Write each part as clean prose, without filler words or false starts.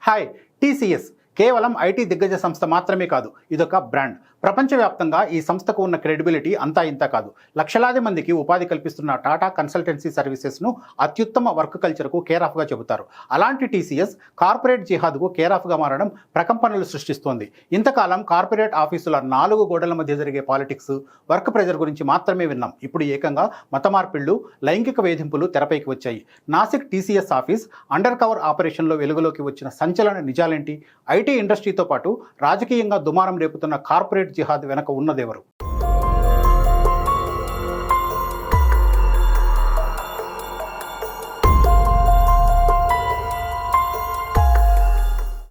Hi. TCS కేవలం IT దిగ్గజ సంస్థ మాత్రమే కాదు, ఇదొక బ్రాండ్. ప్రపంచవ్యాప్తంగా ఈ సంస్థకు ఉన్న క్రెడిబిలిటీ అంతా ఇంత కాదు. లక్షలాది మందికి ఉపాధి కల్పిస్తున్న టాటా కన్సల్టెన్సీ సర్వీసెస్ను అత్యుత్తమ వర్క్ కల్చర్కు కేర్ ఆఫ్గా చెబుతారు. అలాంటి టీసీఎస్ కార్పొరేట్ జిహాద్కు కేర్ ఆఫ్గా మారడం ప్రకంపనలు సృష్టిస్తోంది. ఇంతకాలం కార్పొరేట్ ఆఫీసుల 4 గోడల మధ్య జరిగే పాలిటిక్స్, వర్క్ ప్రెజర్ గురించి మాత్రమే విన్నాం. ఇప్పుడు ఏకంగా మత మార్పిళ్లు, లైంగిక వేధింపులు తెరపైకి వచ్చాయి. Nashik TCS office under cover ఆపరేషన్లో వెలుగులోకి వచ్చిన సంచలన నిజాలేంటి? ఐటీ ఇండస్ట్రీతో పాటు రాజకీయంగా దుమారం రేపుతున్న కార్పొరేట్ జిహాద్ వెనక ఉన్నదెవరు?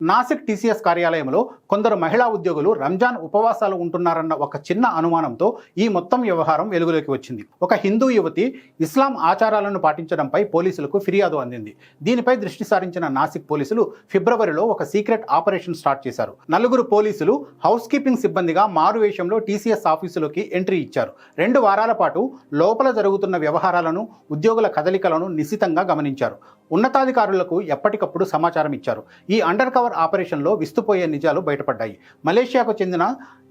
నాసిక్ టీసీఎస్ కార్యాలయంలో కొందరు మహిళా ఉద్యోగులు రంజాన్ ఉపవాసాలు ఉంటున్నారన్న ఒక చిన్న అనుమానంతో ఈ మొత్తం వ్యవహారం వెలుగులోకి వచ్చింది. ఒక హిందూ యువతి ఇస్లాం ఆచారాలను పాటించడంపై పోలీసులకు ఫిర్యాదు అందింది. దీనిపై దృష్టి సారించిన నాసిక్ పోలీసులు ఫిబ్రవరిలో ఒక సీక్రెట్ ఆపరేషన్ స్టార్ట్ చేశారు. 4 పోలీసులు హౌస్ కీపింగ్ సిబ్బందిగా మారువేషంలో టీసీఎస్ ఆఫీసులోకి ఎంట్రీ ఇచ్చారు. 2 వారాల పాటు లోపల జరుగుతున్న వ్యవహారాలను, ఉద్యోగుల కదలికలను నిశితంగా గమనించారు. ఉన్నతాధికారులకు ఎప్పటికప్పుడు సమాచారం ఇచ్చారు. ఈ అండర్ కవర్ ఆపరేషన్లో విస్తుపోయే నిజాలు బయటపడ్డాయి. మలేషియాకు చెందిన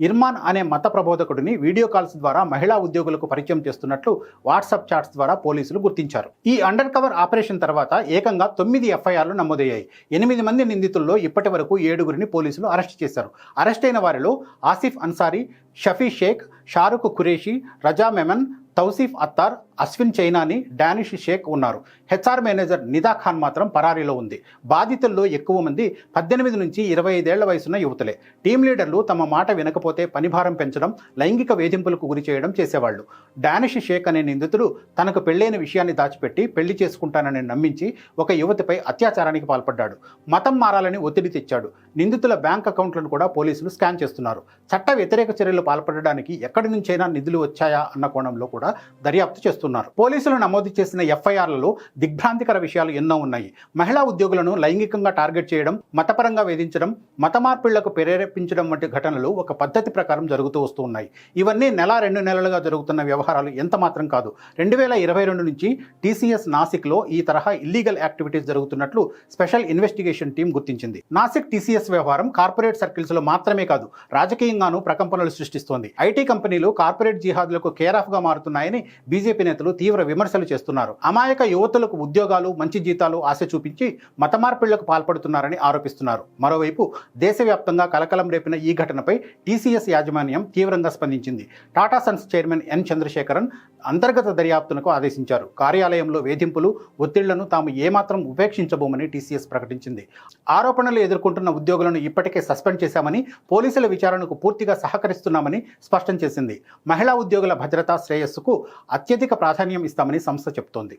ఇర్మాన్ అనే మత ప్రబోధకుడిని వీడియో కాల్స్ ద్వారా మహిళా ఉద్యోగులకు పరిచయం చేస్తున్నట్లు వాట్సాప్ చాట్స్ ద్వారా పోలీసులు గుర్తించారు. ఈ అండర్ కవర్ ఆపరేషన్ తర్వాత ఏకంగా 9 ఎఫ్ఐఆర్లు నమోదయ్యాయి. 8 మంది నిందితుల్లో ఇప్పటి వరకు 7గురిని పోలీసులు అరెస్ట్ చేశారు. అరెస్ట్ అయిన వారిలో ఆసిఫ్ అన్సారీ, షఫీ షేక్, షారుఖ్ ఖురేషి, రజా మెమన్, తౌసీఫ్ అత్తార్, అశ్విన్ చైనాని, డానిష్ షేక్ ఉన్నారు. హెచ్ఆర్ మేనేజర్ నిదా ఖాన్ మాత్రం పరారీలో ఉంది. బాధితుల్లో ఎక్కువ మంది 18 నుంచి 25 ఏళ్ల వయసున్న యువతులే. టీం లీడర్లు తమ మాట వినకపోతే పనిభారం పెంచడం, లైంగిక వేధింపులకు గురి చేయడం చేసేవాళ్లు. డానిష్ షేక్ అనే నిందితుడు తనకు పెళ్లైన విషయాన్ని దాచిపెట్టి పెళ్లి చేసుకుంటానని నమ్మించి ఒక యువతిపై అత్యాచారానికి పాల్పడ్డాడు. మతం మారాలని ఒత్తిడి తెచ్చాడు. నిందితుల బ్యాంక్ అకౌంట్లను కూడా పోలీసులు స్కాన్ చేస్తున్నారు. చట్ట వ్యతిరేక చర్యలు పాల్పడడానికి ఎక్కడి నుంచైనా నిధులు వచ్చాయా అన్న కోణంలో కూడా దర్యాప్తు చేస్తున్నారు. పోలీసులు నమోదు చేసిన ఎఫ్ఐఆర్లలో దిగ్భ్రాంతికర విషయాలు ఎన్నో ఉన్నాయి. మహిళా ఉద్యోగులను లైంగికంగా టార్గెట్ చేయడం, మతపరంగా వేధించడం, మత మార్పిళ్లకు ప్రేరేపించడం వంటి ఘటనలు ఒక పద్ధతి ప్రకారం జరుగుతూ వస్తూ ఉన్నాయి. ఇవన్నీ 1-2 నెలలుగా జరుగుతున్న వ్యవహారాలు ఎంత మాత్రం కాదు. 2022 నుంచి టీసీఎస్ నాసిక్లో ఈ తరహా ఇల్లీగల్ యాక్టివిటీస్ జరుగుతున్నట్లు స్పెషల్ ఇన్వెస్టిగేషన్ టీం గుర్తించింది. నాసిక్ టీసీఎస్ వ్యవహారం కార్పొరేట్ సర్కిల్స్లో మాత్రమే కాదు, రాజకీయంగానూ ప్రకంపనలు సృష్టిస్తోంది. ఐటీ కంపెనీలు కార్పొరేట్ జిహాద్లకు కేర్ ఆఫ్గా మారుతున్నాయని బీజేపీ నేతలు తీవ్ర విమర్శలు చేస్తున్నారు. అమాయక యువతులకు ఉద్యోగాలు, మంచి జీతాలు ఆశ చూపించి మత మార్పిళ్లకు పాల్పడుతున్నారని ఆరోపిస్తున్నారు. మరోవైపు దేశవ్యాప్తంగా కలకలం రేపిన ఈ ఘటనపై టీసీఎస్ యాజమాన్యం తీవ్రంగా స్పందించింది. Tata Sons chairman N Chandrasekaran అంతర్గత దర్యాప్తునకు ఆదేశించారు. కార్యాలయంలో వేధింపులు, ఒత్తిళ్లను తాము ఏమాత్రం ఉపేక్షించబోమని టీసీఎస్ ప్రకటించింది. ఆరోపణలు ఎదుర్కొంటున్న ఉద్యోగులను ఇప్పటికే సస్పెండ్ చేశామని, పోలీసుల విచారణకు పూర్తిగా సహకరిస్తున్నామని స్పష్టం చేసింది. మహిళా ఉద్యోగుల భద్రతా శ్రేయస్సుకు అత్యధిక ప్రాధాన్యం ఇస్తామని సంస్థ చెబుతోంది.